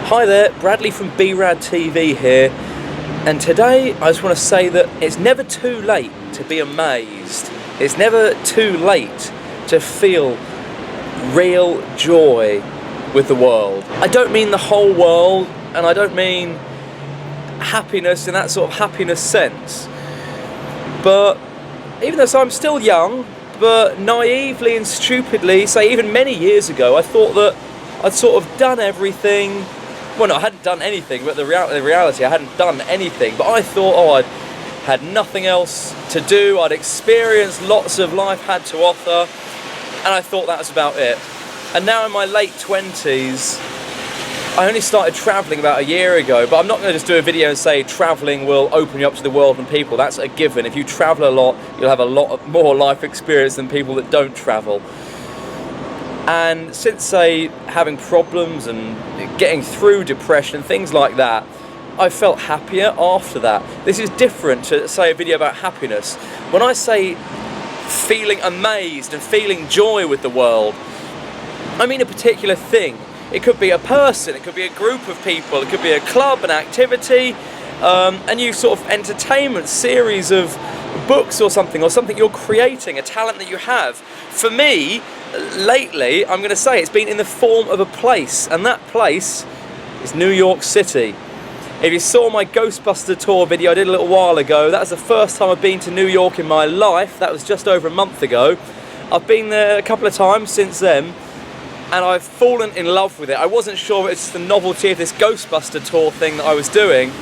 Hi there, Bradley from B-Rad TV here, and today I just want to say that it's never too late to be amazed. It's never too late to feel real joy with the world. I don't mean the whole world, and I don't mean happiness in that sort of happiness sense, but even though I'm still young, but naively and stupidly, say even many years ago, I thought that I'd sort of done everything. Well, no, I hadn't done anything, but the reality, I hadn't done anything. But I thought, oh, I'd had nothing else to do. I'd experienced lots of life had to offer, and I thought that was about it. And now in my late 20s, I only started travelling about a year ago, but I'm not going to just do a video and say travelling will open you up to the world and people. That's a given. If you travel a lot, you'll have a lot more life experience than people that don't travel. And since, say, having problems and getting through depression, things like that, I felt happier after that. This is different to, say, a video about happiness. When I say feeling amazed and feeling joy with the world, I mean a particular thing. It could be a person, it could be a group of people, it could be a club, an activity, a new sort of entertainment series of books or something you're creating, a talent that you have. For me, lately, I'm going to say it's been in the form of a place, and that place is New York City. If you saw my Ghostbuster tour video I did a little while ago, that was the first time I've been to New York in my life. That was just over a month ago. I've been there a couple of times since then, and I've fallen in love with it. I wasn't sure if it's the novelty of this Ghostbuster tour thing that I was doing.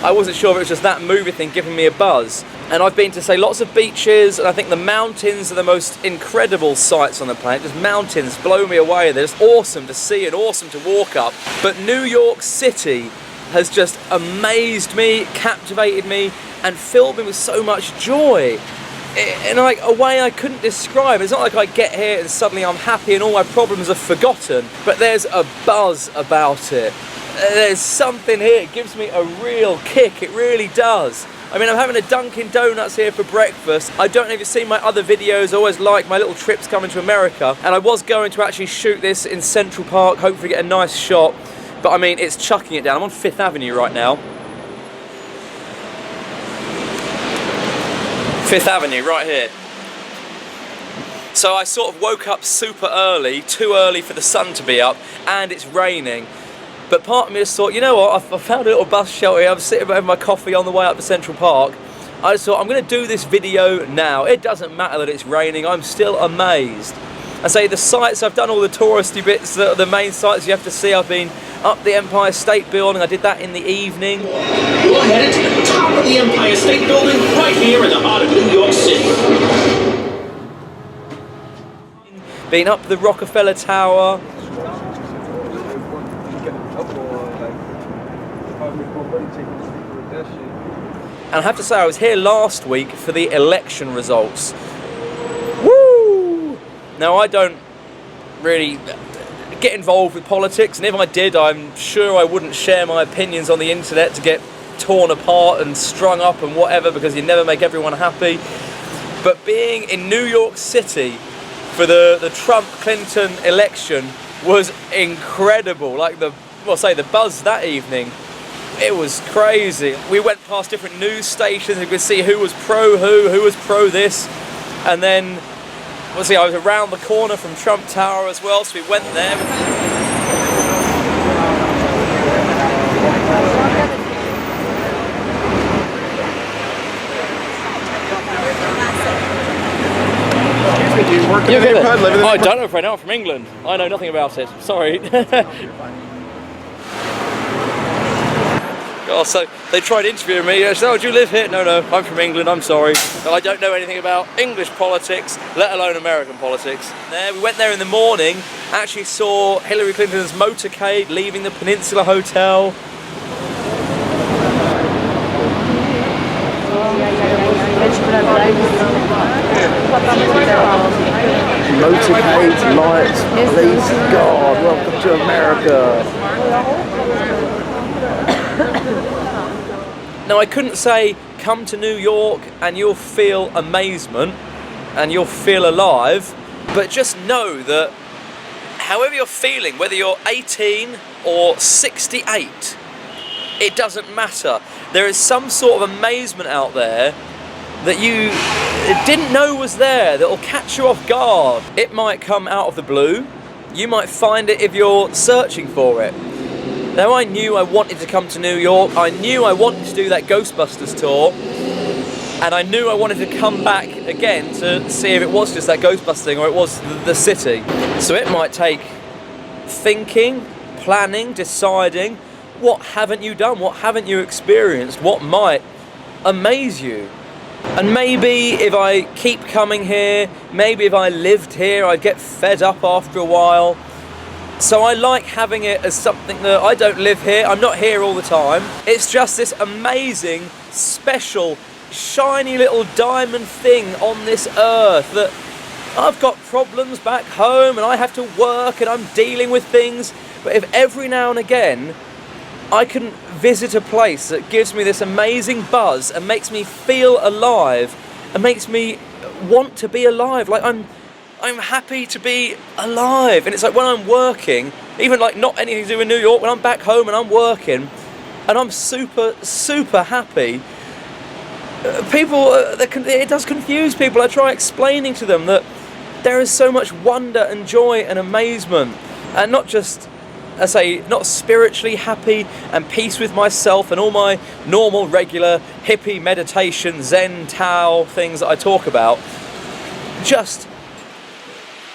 I wasn't sure if it was just that movie thing giving me a buzz. And I've been to, say, lots of beaches, and I think the mountains are the most incredible sights on the planet. Just mountains blow me away. They're just awesome to see and awesome to walk up. But New York City has just amazed me, captivated me, and filled me with so much joy in like a way I couldn't describe. It's not like I get here and suddenly I'm happy and all my problems are forgotten, but there's a buzz about it. There's something here, it gives me a real kick, it really does. I mean, I'm having a Dunkin' Donuts here for breakfast. I don't know if you've seen my other videos, I always like my little trips coming to America, and I was going to actually shoot this in Central Park, hopefully get a nice shot, but I mean, it's chucking it down. I'm on 5th Avenue right now. 5th Avenue, right here. So I sort of woke up super early, too early for the sun to be up, and it's raining. But part of me just thought, you know what, I found a little bus shelter here. I'm sitting having my coffee on the way up to Central Park. I just thought, I'm going to do this video now. It doesn't matter that it's raining, I'm still amazed. I say the sites, I've done all the touristy bits, the main sites you have to see. I've been up the Empire State Building, I did that in the evening. We're headed to the top of the Empire State Building, right here in the heart of New York City. Been up the Rockefeller Tower. And I have to say, I was here last week for the election results. Woo! Now, I don't really get involved with politics, and if I did, I'm sure I wouldn't share my opinions on the internet to get torn apart and strung up and whatever, because you never make everyone happy. But being in New York City for the Trump-Clinton election was incredible. Like the buzz that evening, it was crazy. We went past different news stations, you could see who was pro who was pro this, and then obviously I was around the corner from Trump Tower as well, so we went there. You work in the neighborhood, live in the neighborhood? I don't know right now, I'm from England. I know nothing about it, sorry. Oh, so they tried interviewing me. I said, oh, do you live here? No, I'm from England, I'm sorry. I don't know anything about English politics, let alone American politics. We went there in the morning, actually saw Hillary Clinton's motorcade leaving the Peninsula Hotel. Motorcades, lights, please God, welcome to America. Now, I couldn't say come to New York and you'll feel amazement and you'll feel alive, but just know that however you're feeling, whether you're 18 or 68, it doesn't matter. There is some sort of amazement out there that you didn't know was there, that will catch you off guard. It might come out of the blue. You might find it if you're searching for it. Now, I knew I wanted to come to New York. I knew I wanted to do that Ghostbusters tour. And I knew I wanted to come back again to see if it was just that Ghostbusters thing or it was the city. So it might take thinking, planning, deciding, what haven't you done? What haven't you experienced? What might amaze you? And maybe if I keep coming here, maybe if I lived here, I'd get fed up after a while. So I like having it as something that I don't live here, I'm not here all the time. It's just this amazing, special, shiny little diamond thing on this earth that I've got problems back home and I have to work and I'm dealing with things. But if every now and again I can visit a place that gives me this amazing buzz and makes me feel alive and makes me want to be alive, like I'm happy to be alive. And it's like when I'm working, even like not anything to do in New York, when I'm back home and I'm working and I'm super, super happy, people, it does confuse people. I try explaining to them that there is so much wonder and joy and amazement, and not just, I say, not spiritually happy and peace with myself and all my normal, regular, hippie meditation, Zen, Tao things that I talk about. Just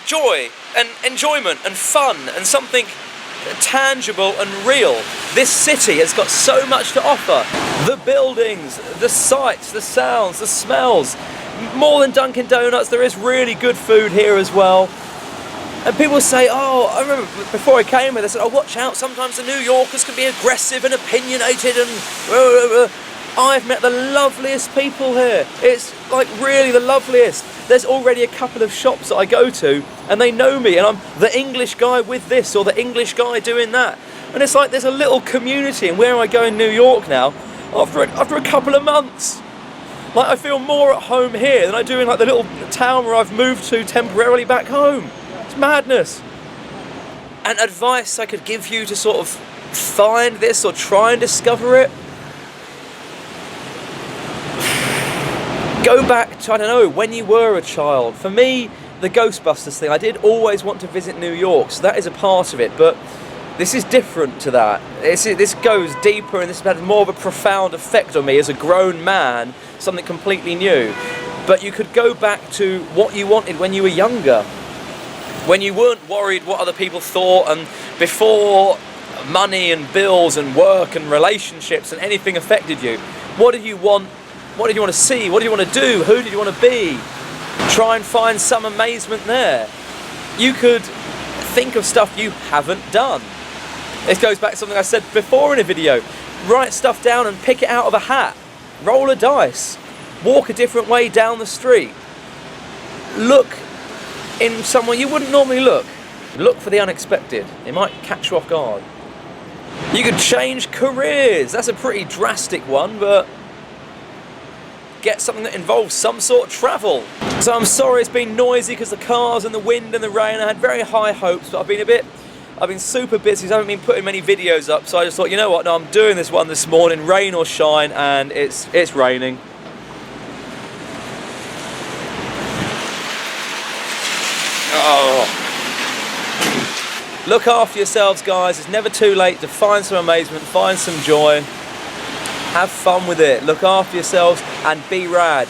joy and enjoyment and fun and something tangible and real. This city has got so much to offer. The buildings, the sights, the sounds, the smells. More than Dunkin' Donuts, there is really good food here as well. And people say, oh, I remember before I came here, they said, oh, watch out, sometimes the New Yorkers can be aggressive and opinionated and blah, blah, blah. I've met the loveliest people here. It's like really the loveliest. There's already a couple of shops that I go to and they know me and I'm the English guy with this or the English guy doing that. And it's like there's a little community, and where I go in New York now, after a couple of months, like I feel more at home here than I do in like the little town where I've moved to temporarily back home. It's madness. And advice I could give you to sort of find this or try and discover it, go back to, I don't know, when you were a child. For me, the Ghostbusters thing, I did always want to visit New York, so that is a part of it, but this is different to that. This goes deeper and this has had more of a profound effect on me as a grown man, something completely new. But you could go back to what you wanted when you were younger, when you weren't worried what other people thought, and before money and bills and work and relationships and anything affected you. What did you want? What did you want to see? What did you want to do? Who did you want to be? Try and find some amazement there. You could think of stuff you haven't done. This goes back to something I said before in a video. Write stuff down and pick it out of a hat. Roll a dice. Walk a different way down the street. Look in somewhere you wouldn't normally look. Look for the unexpected. It might catch you off guard. You could change careers. That's a pretty drastic one, but get something that involves some sort of travel. So I'm sorry it's been noisy because the cars and the wind and the rain. I had very high hopes, but I've been super busy, so I haven't been putting many videos up, so I just thought, you know what, no, I'm doing this one this morning, rain or shine, and it's raining. Oh. Look after yourselves, guys. It's never too late to find some amazement, find some joy. Have fun with it. Look after yourselves and be rad.